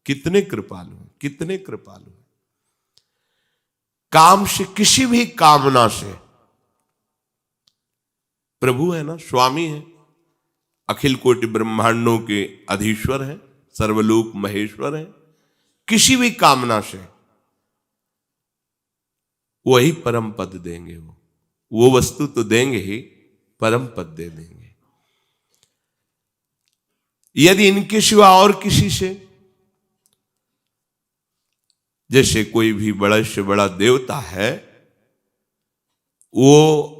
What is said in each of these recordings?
कितने कृपालु हैं, कितने कृपालु हैं। काम से, किसी भी कामना से प्रभु है ना, स्वामी है, अखिल कोटि ब्रह्मांडों के अधीश्वर है, सर्वलोक महेश्वर है। किसी भी कामना से वही परम पद देंगे। वो वस्तु तो देंगे ही, परम पद दे देंगे। यदि इनके सिवा और किसी से, जैसे कोई भी बड़ा से बड़ा देवता है, वो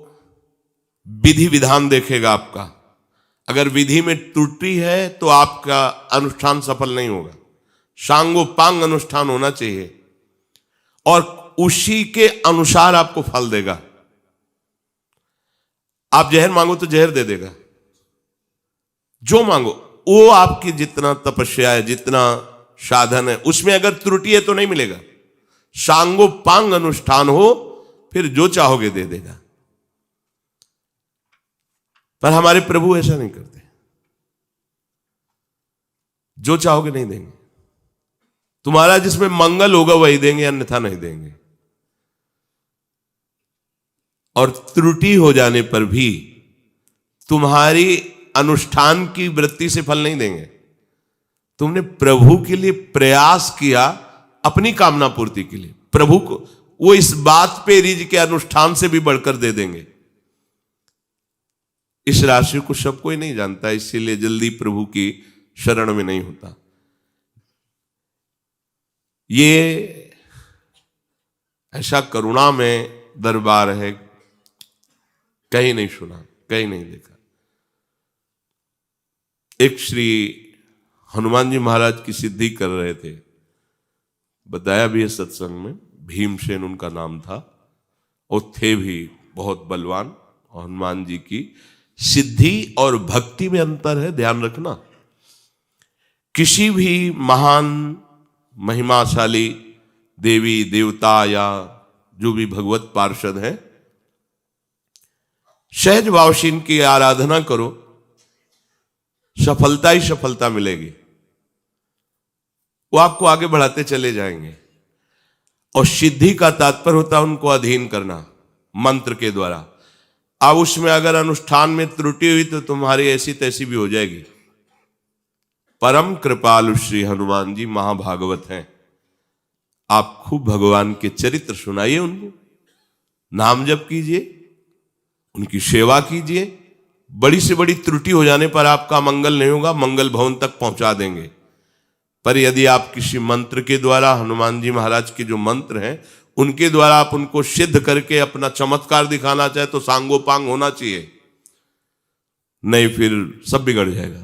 विधि विधान देखेगा आपका। अगर विधि में त्रुटि है तो आपका अनुष्ठान सफल नहीं होगा। सांगोपांग अनुष्ठान होना चाहिए और उसी के अनुसार आपको फल देगा। आप जहर मांगो तो जहर दे देगा, जो मांगो वो आपकी जितना तपस्या है, जितना साधन है, उसमें अगर त्रुटि है तो नहीं मिलेगा। सांगोपांग अनुष्ठान हो, फिर जो चाहोगे दे देगा। पर हमारे प्रभु ऐसा नहीं करते, जो चाहोगे नहीं देंगे। तुम्हारा जिसमें मंगल होगा वही देंगे, अन्यथा नहीं देंगे। और त्रुटि हो जाने पर भी तुम्हारी अनुष्ठान की वृत्ति से फल नहीं देंगे। तुमने प्रभु के लिए प्रयास किया, अपनी कामना पूर्ति के लिए, प्रभु को वो इस बात पे रिज के अनुष्ठान से भी बढ़कर दे देंगे। इस राशि को सब कोई नहीं जानता, इसीलिए जल्दी प्रभु की शरण में नहीं होता। ये ऐसा करुणा में दरबार है, कहीं नहीं सुना, कहीं नहीं देखा। एक श्री हनुमान जी महाराज की सिद्धि कर रहे थे, बताया भी है सत्संग में, भीमसेन उनका नाम था, और थे भी बहुत बलवान। और हनुमान जी की सिद्धि और भक्ति में अंतर है, ध्यान रखना। किसी भी महान महिमाशाली देवी देवता या जो भी भगवत पार्षद हैं, सहज भाव से इनकी आराधना करो, सफलता ही सफलता मिलेगी। वो आपको आगे बढ़ाते चले जाएंगे। और सिद्धि का तात्पर्य होता है उनको अधीन करना मंत्र के द्वारा। अब उसमें अगर अनुष्ठान में त्रुटि हुई तो तुम्हारी ऐसी तैसी भी हो जाएगी। परम कृपालु श्री हनुमान जी महाभागवत हैं। आप खूब भगवान के चरित्र सुनाइए, उनको नाम जप कीजिए, उनकी सेवा कीजिए। बड़ी से बड़ी त्रुटि हो जाने पर आपका मंगल नहीं होगा, मंगल भवन तक पहुंचा देंगे। पर यदि आप किसी मंत्र के द्वारा, हनुमान जी महाराज के जो मंत्र हैं उनके द्वारा आप उनको सिद्ध करके अपना चमत्कार दिखाना चाहे तो सांगोपांग होना चाहिए, नहीं फिर सब बिगड़ जाएगा।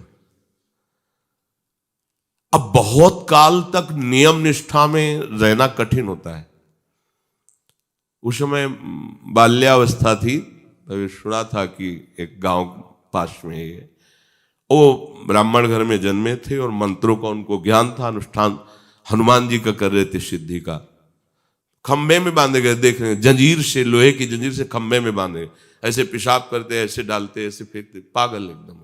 अब बहुत काल तक नियम निष्ठा में रहना कठिन होता है। उस समय बाल्यावस्था थी, तभी सुना था कि एक गांव पास में है, वो ब्राह्मण घर में जन्मे थे और मंत्रों का उनको ज्ञान था। अनुष्ठान हनुमान जी का कर रहे थे सिद्धि का। खंबे में बांधे गए, देख रहे हैं, जंजीर से, लोहे की जंजीर से खंबे में बांधे, ऐसे पेशाब करते, ऐसे डालते, ऐसे फेंकते, पागल एकदम।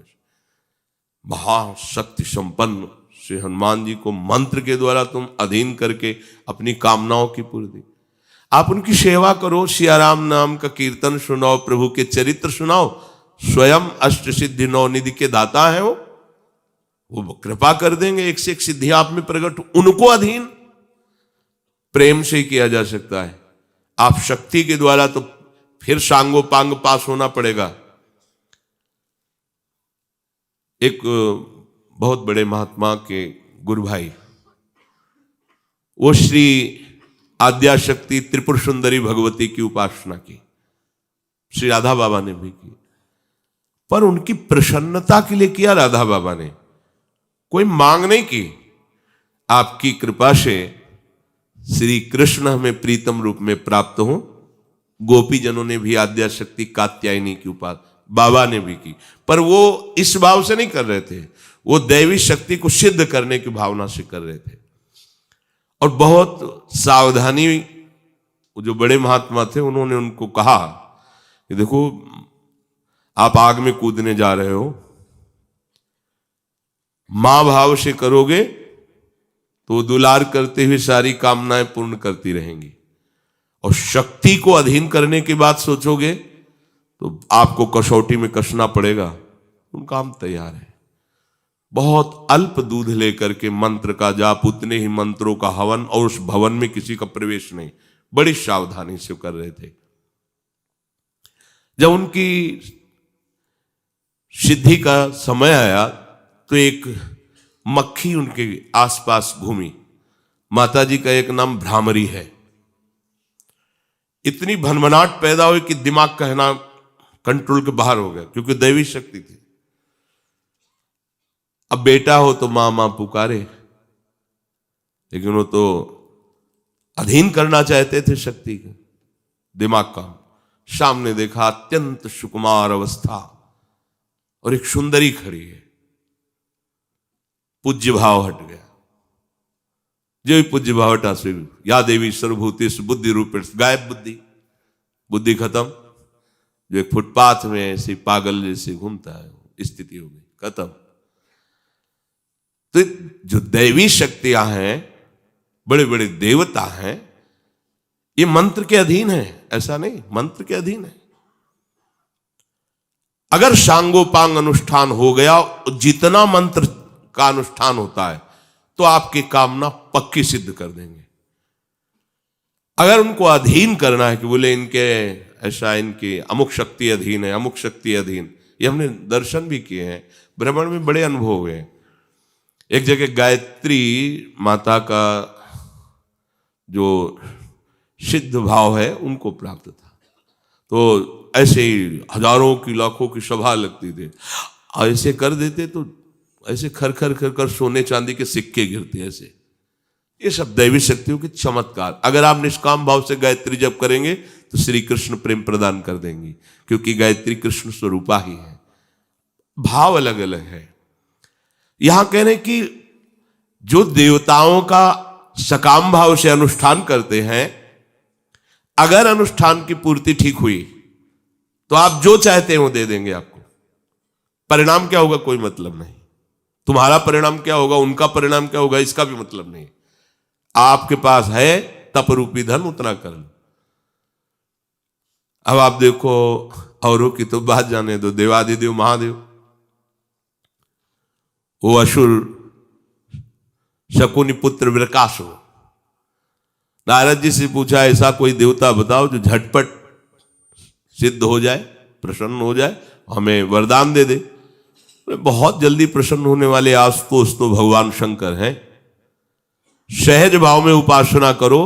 महाशक्ति संपन्न श्री हनुमान जी को मंत्र के द्वारा तुम अधीन करके अपनी कामनाओं की पूर्ति। आप उनकी सेवा करो, सियाराम नाम का कीर्तन सुनाओ, प्रभु के चरित्र सुनाओ। स्वयं अष्ट सिद्धि नौ निधि के दाता है वो कृपा कर देंगे। एक से एक सिद्धि आप में प्रकट, उनको अधीन प्रेम से ही किया जा सकता है। आप शक्ति के द्वारा तो फिर सांगोपांग पास होना पड़ेगा। एक बहुत बड़े महात्मा के गुरु भाई, वो श्री आद्याशक्ति त्रिपुर सुंदरी भगवती की उपासना की, श्री राधा बाबा ने भी की, पर उनकी प्रसन्नता के लिए किया राधा बाबा ने, कोई मांग नहीं की। आपकी कृपा से श्री कृष्ण हमें प्रीतम रूप में प्राप्त हो। गोपी जनों ने भी आद्याशक्ति कात्यायनी की उपासना बाबा ने भी की, पर वो इस भाव से नहीं कर रहे थे, वो दैवी शक्ति को सिद्ध करने की भावना से कर रहे थे। और बहुत सावधानी, जो बड़े महात्मा थे उन्होंने उनको कहा कि देखो आप आग में कूदने जा रहे हो, मां भाव से करोगे तो वो दुलार करते हुए सारी कामनाएं पूर्ण करती रहेंगी। और शक्ति को अधीन करने की बात सोचोगे तो आपको कसौटी में कसना पड़ेगा। उनका हम तैयार है। बहुत अल्प दूध लेकर के मंत्र का जाप, उतने ही मंत्रों का हवन, और उस भवन में किसी का प्रवेश नहीं। बड़ी सावधानी से कर रहे थे। जब उनकी सिद्धि का समय आया तो एक मक्खी उनके आसपास घूमी। माता जी का एक नाम भ्रामरी है। इतनी भनभनाट पैदा हुई कि दिमाग कहना कंट्रोल के बाहर हो गया, क्योंकि दैवी शक्ति थी। अब बेटा हो तो मां मां पुकारे, लेकिन वो तो अधीन करना चाहते थे शक्ति का, दिमाग का। सामने देखा अत्यंत सुकुमार अवस्था और एक सुंदरी खड़ी है। पूज्य भाव हट गया। जो भी पूज्य भाव हटा से या देवी सर्वभूतेषु बुद्धि रूपेण, गायब बुद्धि, बुद्धि खत्म। जो एक फुटपाथ में ऐसे पागल जैसे घूमता है, स्थिति हो गई, खत्म। तो जो दैवी शक्तियां हैं, बड़े बड़े देवता हैं, ये मंत्र के अधीन है। ऐसा नहीं, मंत्र के अधीन है। अगर सांगोपांग अनुष्ठान हो गया, जितना मंत्र का अनुष्ठान होता है, तो आपकी कामना पक्की सिद्ध कर देंगे। अगर उनको अधीन करना है कि बोले इनके ऐसा, इनकी अमुक शक्ति अधीन है, अमुक शक्ति अधीन, ये हमने दर्शन भी किए हैं, भ्रमण में बड़े अनुभव हुए हैं। एक जगह गायत्री माता का जो सिद्ध भाव है उनको प्राप्त था। तो ऐसे ही हजारों की लाखों की सभा लगती थी। ऐसे कर देते तो ऐसे खर खर खर कर सोने चांदी के सिक्के गिरते ऐसे। ये सब दैवी शक्तियों के चमत्कार। अगर आप निष्काम भाव से गायत्री जप करेंगे तो श्री कृष्ण प्रेम प्रदान कर देंगी, क्योंकि गायत्री कृष्ण स्वरूपा ही है। भाव अलग अलग है। यहां कह रहे कि जो देवताओं का सकाम भाव से अनुष्ठान करते हैं, अगर अनुष्ठान की पूर्ति ठीक हुई तो आप जो चाहते हैं वो दे देंगे आपको। परिणाम क्या होगा कोई मतलब नहीं। तुम्हारा परिणाम क्या होगा, उनका परिणाम क्या होगा, इसका भी मतलब नहीं। आपके पास है तप रूपी धन, उतना कर लो। अब आप देखो, औरों की तो बात जाने दो, देवादिदेव महादेव, वो असुर शकुनि पुत्र विरकासु, नारद जी से पूछा ऐसा कोई देवता बताओ जो झटपट सिद्ध हो जाए, प्रसन्न हो जाए, हमें वरदान दे दे। बहुत जल्दी प्रसन्न होने वाले आशुतोष तो भगवान शंकर हैं। सहज भाव में उपासना करो,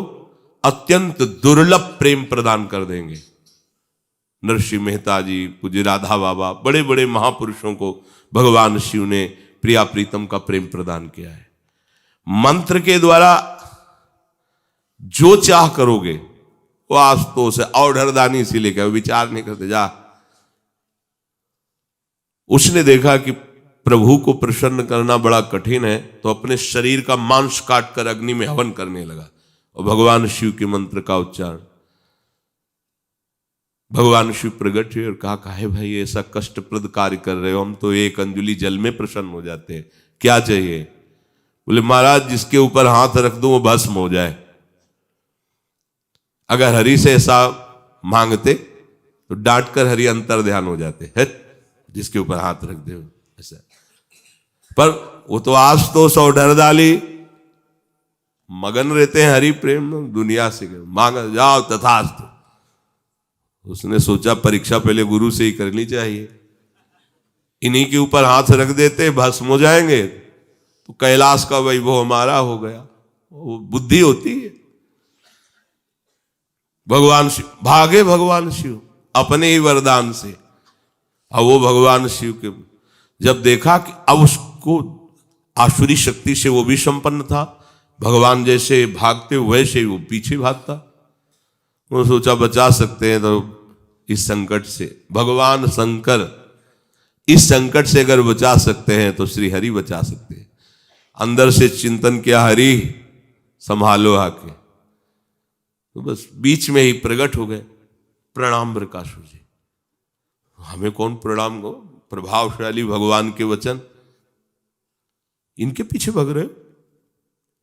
अत्यंत दुर्लभ प्रेम प्रदान कर देंगे। नरसिंह मेहता जी, पूज्य राधा बाबा, बड़े बड़े महापुरुषों को भगवान शिव ने प्रिया प्रीतम का प्रेम प्रदान किया है। मंत्र के द्वारा जो चाह करोगे वो आशुतोष है। और ढरदानी से लेकर विचार नहीं करते जा। उसने देखा कि प्रभु को प्रसन्न करना बड़ा कठिन है, तो अपने शरीर का मांस काट कर अग्नि में हवन करने लगा और भगवान शिव के मंत्र का उच्चारण। भगवान शिव प्रकट हुए और कहा, काहे भाई ऐसा कष्टप्रद कार्य कर रहे हो, हम तो एक अंजुलि जल में प्रसन्न हो जाते हैं, क्या चाहिए? बोले महाराज जिसके ऊपर हाथ रख दो वो भस्म हो जाए। अगर हरि से ऐसा मांगते तो डांट कर हरि अंतर ध्यान हो जाते हैं, जिसके ऊपर हाथ रख दे ऐसा। पर वो तो आशुतोष और डरदाली मगन रहते हैं हरि प्रेम में, दुनिया से मांग जाओ तथास्तु। उसने सोचा परीक्षा पहले गुरु से ही करनी चाहिए। इन्हीं के ऊपर हाथ रख देते भस्म हो जाएंगे तो कैलाश का वैभव हमारा हो गया। वो बुद्धि होती है। भगवान शिव भागे, भगवान शिव अपने ही वरदान से। अब वो भगवान शिव के जब देखा कि अब उसको आसुरी शक्ति से वो भी संपन्न था, भगवान जैसे भागते वैसे ही वो पीछे भागता। उन्होंने सोचा बचा सकते हैं तो इस संकट से, भगवान शंकर इस संकट से अगर बचा सकते हैं तो श्री हरि बचा सकते हैं। अंदर से चिंतन किया, हरि संभालो आके। तो बस बीच में ही प्रकट हो गए। प्रणाम प्रकाशु जी। हमें कौन प्रणाम को, प्रभावशाली भगवान के वचन, इनके पीछे भग रहे हो?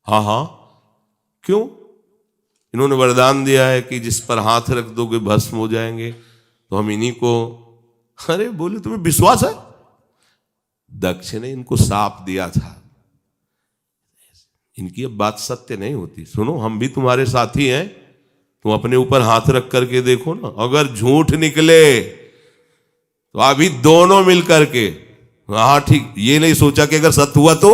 हाँ हाँ, क्यों? इन्होंने वरदान दिया है कि जिस पर हाथ रख दोगे भस्म हो जाएंगे, तो हम इन्हीं को। अरे बोले तुम्हें विश्वास है? दक्ष ने इनको साप दिया था। इनकी अब बात सत्य नहीं होती। सुनो, हम भी तुम्हारे साथी हैं, तुम अपने ऊपर हाथ रख करके देखो ना, अगर झूठ निकले तो अभी दोनों मिल करके, हाँ ठीक, ये नहीं सोचा कि अगर सत्य हुआ तो,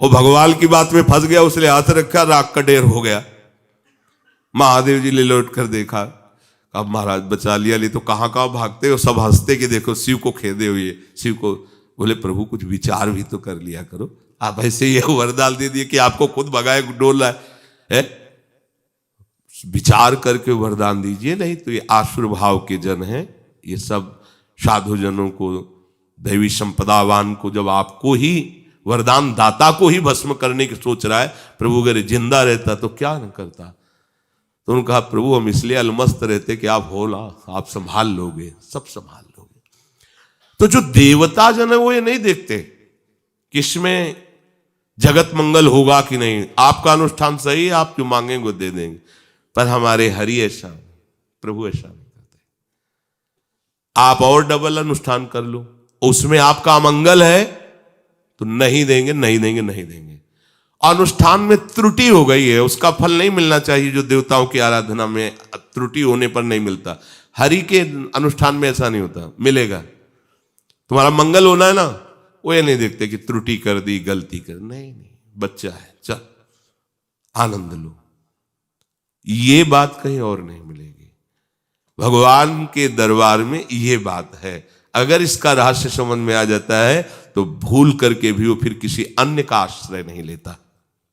वो भगवान की बात में फंस गया, उसने हाथ रखा, राख का ढेर हो गया। महादेव जी ने लौट कर देखा, अब महाराज बचा लिया। ले तो कहां कहां भागते हो, सब हंसते कि देखो शिव को खेदे हुए। शिव को बोले प्रभु कुछ विचार भी तो कर लिया करो, आप ऐसे ही वरदान दे दिए कि आपको खुद भगाए डोल रहा है? विचार करके वरदान दीजिए, नहीं तो ये आसुर भाव के जन हैं, ये सब साधु जनों को, दैवी संपदावान को, जब आपको ही वरदान दाता को ही भस्म करने की सोच रहा है, प्रभु अगर जिंदा रहता तो क्या न करता। तो उन्होंने कहा प्रभु हम इसलिए अलमस्त रहते कि आप हो ना, आप संभाल लोगे, सब संभाल लोगे। तो जो देवता जन है वो ये नहीं देखते कि इसमें जगत मंगल होगा कि नहीं, आपका अनुष्ठान सही है, आप जो मांगेंगे वो दे देंगे। पर हमारे हरि ऐसा, प्रभु ऐसा नहीं करते। आप और डबल अनुष्ठान कर लो, उसमें आपका अमंगल है तो नहीं देंगे, नहीं देंगे, नहीं देंगे। अनुष्ठान में त्रुटि हो गई है, उसका फल नहीं मिलना चाहिए जो देवताओं की आराधना में त्रुटि होने पर नहीं मिलता। हरि के अनुष्ठान में ऐसा नहीं होता, मिलेगा। तुम्हारा मंगल होना है ना, वो ये नहीं देखते कि त्रुटि कर दी, गलती कर, नहीं नहीं, बच्चा है, चल आनंद लो। ये बात कहीं और नहीं मिलेगी। भगवान के दरबार में ये बात है। अगर इसका रहस्य समझ में आ जाता है तो भूल करके भी वो फिर किसी अन्य का आश्रय नहीं लेता।